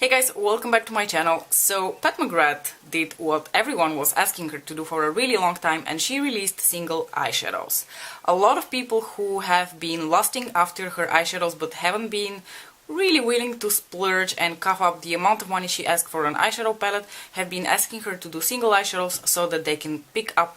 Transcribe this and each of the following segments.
Hey guys, welcome back to my channel. So Pat McGrath did what everyone was asking her to do for a really long time, and she released single eyeshadows. A lot of people who have been lusting after her eyeshadows but haven't been really willing to splurge and cough up the amount of money she asked for an eyeshadow palette have been asking her to do single eyeshadows so that they can pick up,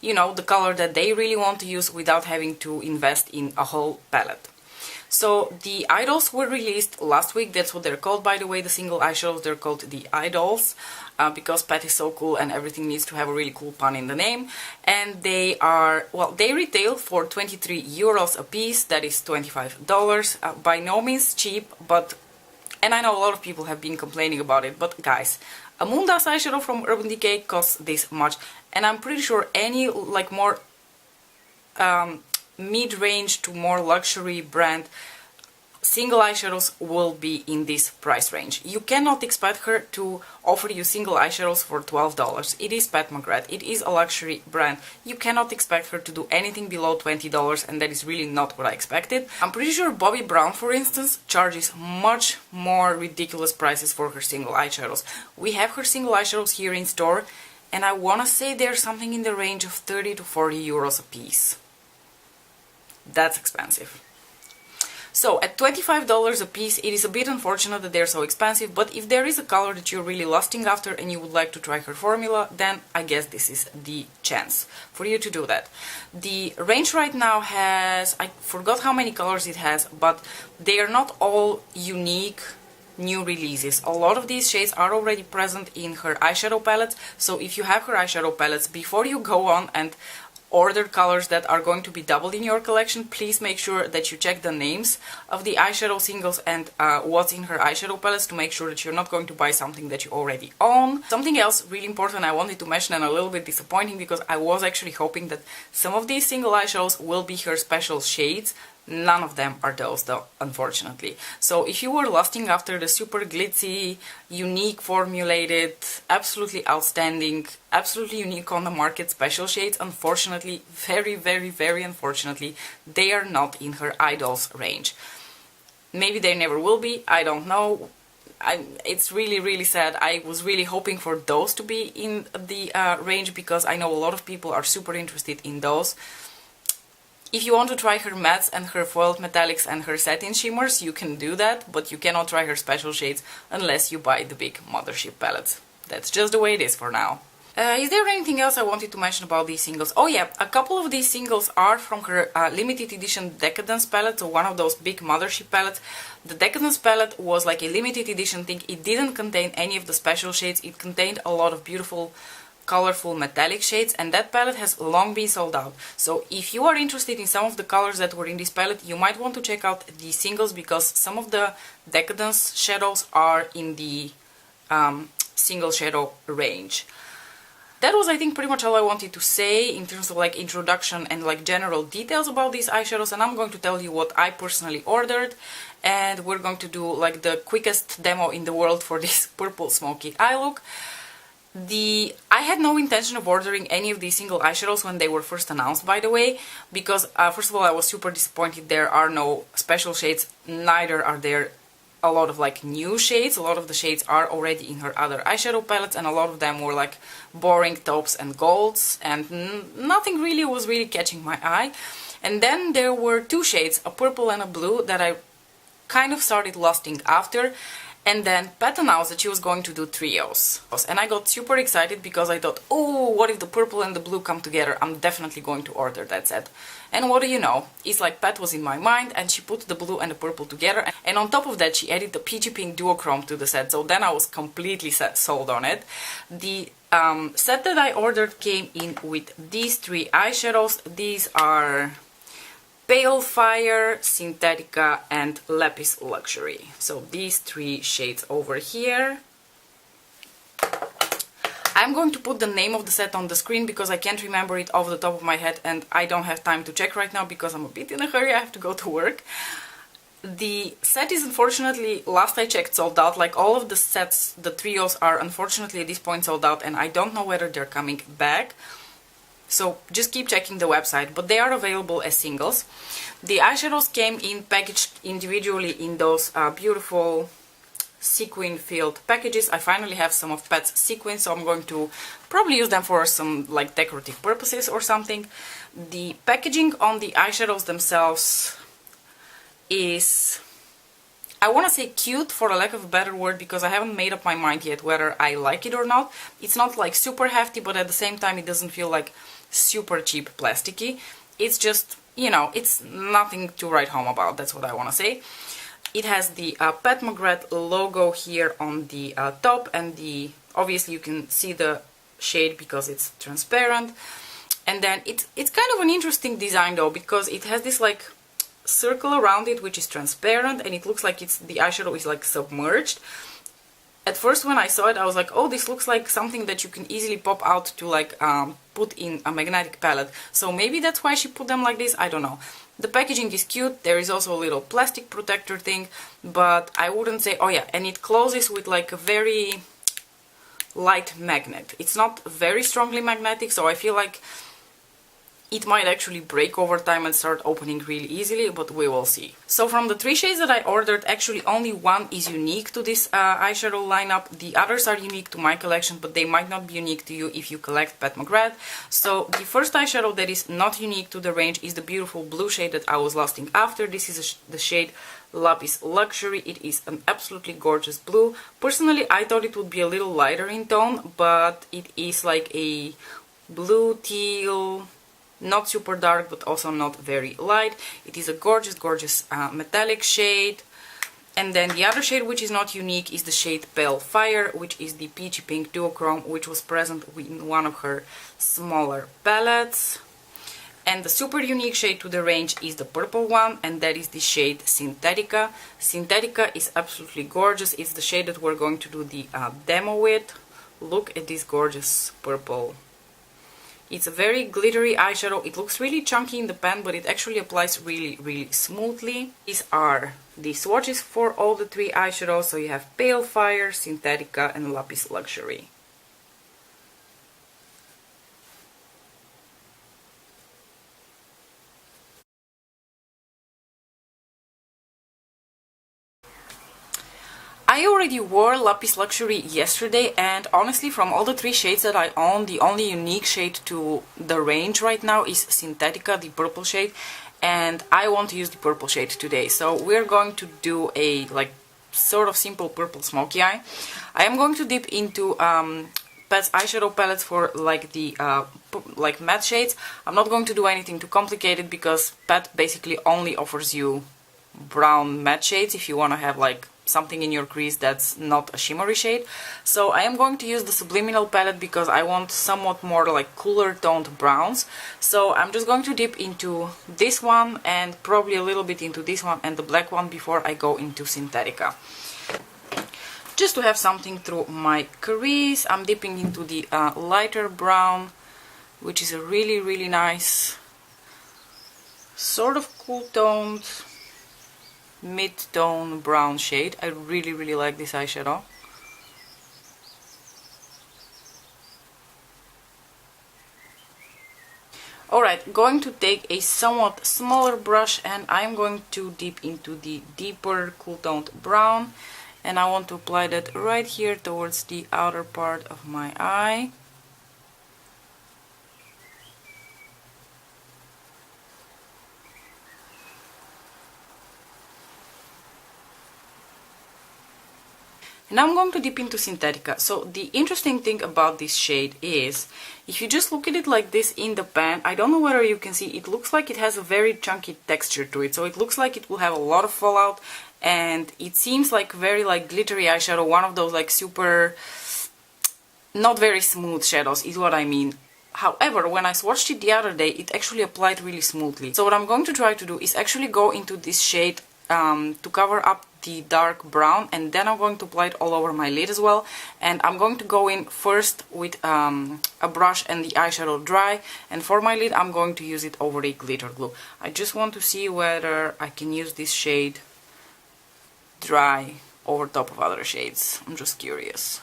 you know, the color that they really want to use without having to invest in a whole palette. So the EyeDols were released last week. That's what they're called, by the way, the single eyeshadows. They're called the EyeDols because Pat is so cool and everything needs to have a really cool pun in the name. And they are, well, they retail for 23 euros a piece. That is $25. By no means cheap, but, and I know a lot of people have been complaining about it, but guys, a Moondas eyeshadow from Urban Decay costs this much. And I'm pretty sure any like more mid-range to more luxury brand single eyeshadows will be in this price range. You cannot expect her to offer you single eyeshadows for $12. It is Pat McGrath, it is a luxury brand. You cannot expect her to do anything below $20, and that is really not what I expected. I'm pretty sure Bobbi Brown, for instance, charges much more ridiculous prices for her single eyeshadows. We have her single eyeshadows here in store, and I wanna say they're something in the range of 30 to 40 euros a piece. That's expensive. So at $25 a piece, it is a bit unfortunate that they're so expensive, but if there is a color that you're really lusting after and you would like to try her formula, then I guess this is the chance for you to do that. The range right now has, I forgot how many colors it has, but they are not all unique new releases. A lot of these shades are already present in her eyeshadow palettes, so if you have her eyeshadow palettes, before you go on and order colors that are going to be doubled in your collection, please make sure that you check the names of the eyeshadow singles and what's in her eyeshadow palettes to make sure that you're not going to buy something that you already own. Something else really important I wanted to mention, and a little bit disappointing because I was actually hoping that some of these single eyeshadows will be her special shades. None of them are those though, unfortunately. So if you were lusting after the super glitzy, unique formulated, absolutely outstanding, absolutely unique on the market special shades, unfortunately, very unfortunately, they are not in her EyeDols range. Maybe they never will be, I don't know. It's really sad. I was really hoping for those to be in the range because I know a lot of people are super interested in those. If you want to try her mattes and her foiled metallics and her satin shimmers, you can do that, but you cannot try her special shades unless you buy the big mothership palettes. That's just the way it is for now. Is there anything else I wanted to mention about these singles? Oh yeah, a couple of these singles are from her limited edition Decadence palette, so one of those big mothership palettes. The Decadence palette was like a limited edition thing. It didn't contain any of the special shades, it contained a lot of beautiful colorful metallic shades, and that palette has long been sold out. So if you are interested in some of the colors that were in this palette, you might want to check out the singles because some of the Decadence shadows are in the single shadow range. That was, I think, pretty much all I wanted to say in terms of like introduction and like general details about these eyeshadows, and I'm going to tell you what I personally ordered, and we're going to do like the quickest demo in the world for this purple smoky eye look. I had no intention of ordering any of these single eyeshadows when they were first announced, by the way, because first of all I was super disappointed there are no special shades, neither are there a lot of like new shades. A lot of the shades are already in her other eyeshadow palettes, and a lot of them were like boring taupes and golds, and nothing really was really catching my eye. And then there were two shades, a purple and a blue, that I kind of started lusting after. And then Pat announced that she was going to do trios. And I got super excited because I thought, oh, what if the purple and the blue come together? I'm definitely going to order that set. And what do you know? It's like Pat was in my mind and she put the blue and the purple together. And on top of that, she added the peachy pink duochrome to the set. So then I was completely sold on it. The set that I ordered came in with these three eyeshadows. These are Pale Fire, Synthetica, and Lapis Luxury. So these three shades over here. I'm going to put the name of the set on the screen because I can't remember it off the top of my head and I don't have time to check right now because I'm a bit in a hurry, I have to go to work. The set is unfortunately, last I checked, sold out. Like all of the sets, the trios are unfortunately at this point sold out, and I don't know whether they're coming back. So just keep checking the website, but they are available as singles. The eyeshadows came in packaged individually in those beautiful sequin filled packages. I finally have some of Pet's sequins, so I'm going to probably use them for some like decorative purposes or something. The packaging on the eyeshadows themselves is, I want to say cute for a lack of a better word, because I haven't made up my mind yet whether I like it or not. It's not like super hefty, but at the same time it doesn't feel like super cheap plasticky. It's just, you know, it's nothing to write home about, that's what I want to say. It has the Pat McGrath logo here on the top, and obviously you can see the shade because it's transparent. And then it's kind of an interesting design though, because it has this like circle around it which is transparent, and it looks like the eyeshadow is like submerged. At first when I saw it I was like, oh, this looks like something that you can easily pop out to like put in a magnetic palette. So maybe that's why she put them like this, I don't know. The packaging is cute, there is also a little plastic protector thing, but I wouldn't say, oh yeah, and it closes with like a very light magnet. It's not very strongly magnetic, so I feel like it might actually break over time and start opening really easily, but we will see. So from the 3 shades that I ordered, actually only one is unique to this eyeshadow lineup. The others are unique to my collection, but they might not be unique to you if you collect Pat McGrath. So the first eyeshadow that is not unique to the range is the beautiful blue shade that I was lusting after. This is the shade Lapis Luxury. It is an absolutely gorgeous blue. Personally, I thought it would be a little lighter in tone, but it is like a blue teal, not super dark but also not very light. It is a gorgeous, gorgeous metallic shade. And then the other shade which is not unique is the shade Pale Fire, which is the peachy pink duochrome, which was present in one of her smaller palettes. And the super unique shade to the range is the purple one, and that is the shade Synthetica. Synthetica is absolutely gorgeous. It's the shade that we're going to do the demo with. Look at this gorgeous purple. It's a very glittery eyeshadow. It looks really chunky in the pan, but it actually applies really, really smoothly. These are the swatches for all the 3 eyeshadows. So you have Pale Fire, Synthetica and Lapis Luxury. I already wore Lapis Luxury yesterday, and honestly from all the 3 shades that I own, the only unique shade to the range right now is Synthetica, the purple shade, and I want to use the purple shade today. So we're going to do a like sort of simple purple smoky eye. I am going to dip into Pat's eyeshadow palettes for like the like matte shades. I'm not going to do anything too complicated because Pat basically only offers you brown matte shades if you want to have like something in your crease that's not a shimmery shade. So I am going to use the Subliminal palette because I want somewhat more like cooler toned browns. So I'm just going to dip into this one and probably a little bit into this one and the black one before I go into Synthetica. Just to have something through my crease, I'm dipping into the lighter brown, which is a really, really nice sort of cool toned mid-tone brown shade. I really, really like this eyeshadow. Alright, going to take a somewhat smaller brush and I'm going to dip into the deeper cool toned brown, and I want to apply that right here towards the outer part of my eye. And I'm going to dip into Synthetica. So the interesting thing about this shade is, if you just look at it like this in the pan, I don't know whether you can see, it looks like it has a very chunky texture to it. So it looks like it will have a lot of fallout, and it seems like very like glittery eyeshadow, one of those like super, not very smooth shadows is what I mean. However, when I swatched it the other day, it actually applied really smoothly. So what I'm going to try to do is actually go into this shade to cover up the dark brown, and then I'm going to apply it all over my lid as well. And I'm going to go in first with a brush and the eyeshadow dry, and for my lid I'm going to use it over a glitter glue. I just want to see whether I can use this shade dry over top of other shades. I'm just curious.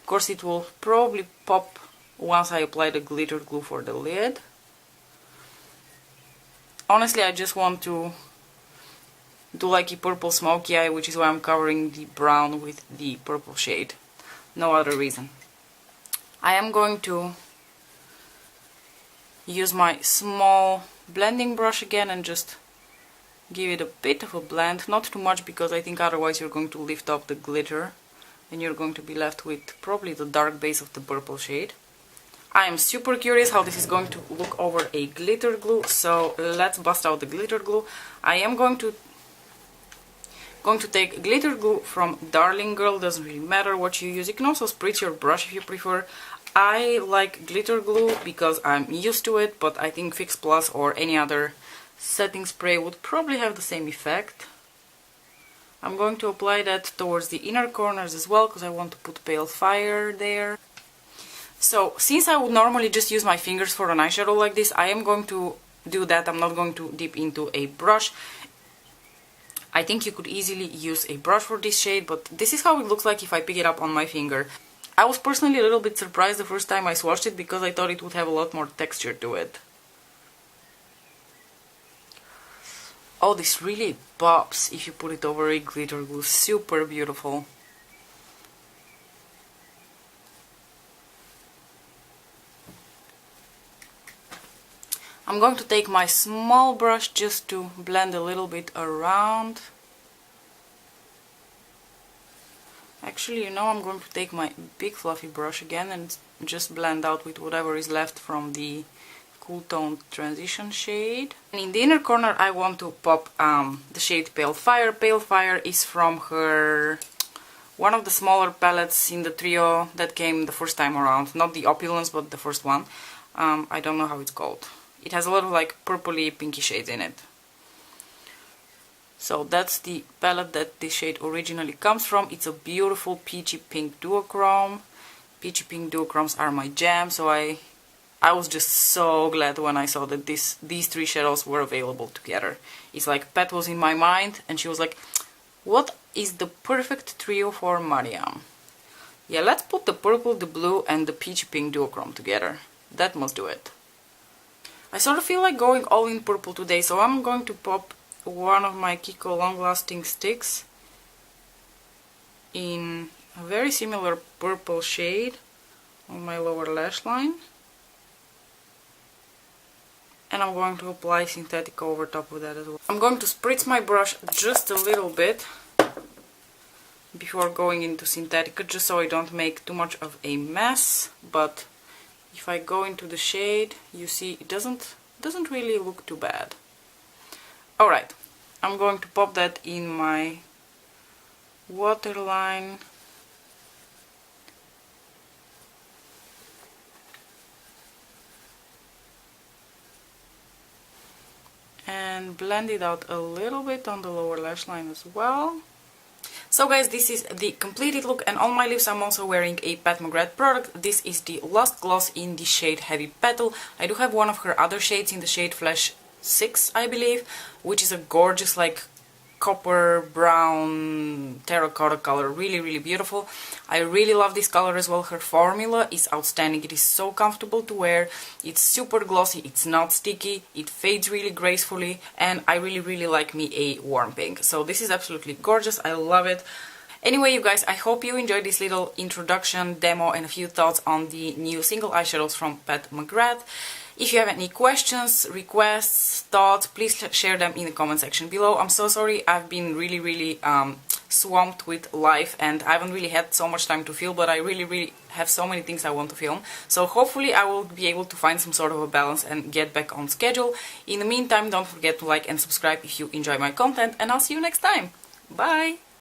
Of course it will probably pop once I apply the glitter glue for the lid. Honestly, I just want to do like a purple smoky eye, which is why I'm covering the brown with the purple shade. No other reason. I am going to use my small blending brush again and just give it a bit of a blend. Not too much, because I think otherwise you're going to lift up the glitter and you're going to be left with probably the dark base of the purple shade. I am super curious how this is going to look over a glitter glue, so let's bust out the glitter glue. I am going to take glitter glue from Darling Girl. Doesn't really matter what you use. You can also spritz your brush if you prefer. I like glitter glue because I'm used to it, but I think Fix Plus or any other setting spray would probably have the same effect. I'm going to apply that towards the inner corners as well, because I want to put Pale Fire there. So, since I would normally just use my fingers for an eyeshadow like this, I am going to do that. I'm not going to dip into a brush. I think you could easily use a brush for this shade, but this is how it looks like if I pick it up on my finger. I was personally a little bit surprised the first time I swatched it, because I thought it would have a lot more texture to it. Oh, this really pops if you put it over a glitter glue. Super beautiful. I'm going to take my small brush just to blend a little bit around. Actually, you know, I'm going to take my big fluffy brush again and just blend out with whatever is left from the Cool Tone Transition shade. And in the inner corner I want to pop the shade Pale Fire. Pale Fire is from her one of the smaller palettes in the trio that came the first time around. Not the Opulence, but the first one. I don't know how it's called. It has a lot of like purpley pinky shades in it. So that's the palette that this shade originally comes from. It's a beautiful peachy pink duochrome. Peachy pink duochromes are my jam, so I was just so glad when I saw that these three shadows were available together. It's like Pat was in my mind and she was like, what is the perfect trio for Mariam? Yeah, let's put the purple, the blue and the peachy pink duochrome together. That must do it. I sort of feel like going all in purple today, so I'm going to pop one of my Kiko Long Lasting sticks in a very similar purple shade on my lower lash line. And I'm going to apply synthetic over top of that as well. I'm going to spritz my brush just a little bit before going into synthetic, just so I don't make too much of a mess. But if I go into the shade, you see it doesn't really look too bad. Alright, I'm going to pop that in my waterline. And blend it out a little bit on the lower lash line as well. So guys, this is the completed look, and on my lips I'm also wearing a Pat McGrath product. This is the Lost Gloss in the shade Heavy Petal. I do have one of her other shades in the shade Flash 6, I believe, which is a gorgeous like copper brown terracotta color. Really beautiful. I really love this color as well. Her formula is outstanding. It is so comfortable to wear. It's super glossy, it's not sticky, it fades really gracefully, and I really like me a warm pink. So this is absolutely gorgeous. I love it. Anyway, you guys, I hope you enjoyed this little introduction, demo, and a few thoughts on the new single eyeshadows from Pat McGrath. If you have any questions, requests, thoughts, please share them in the comment section below. I'm so sorry, I've been really swamped with life and I haven't really had so much time to film, but I really have so many things I want to film. So hopefully I will be able to find some sort of a balance and get back on schedule. In the meantime, don't forget to like and subscribe if you enjoy my content, and I'll see you next time. Bye!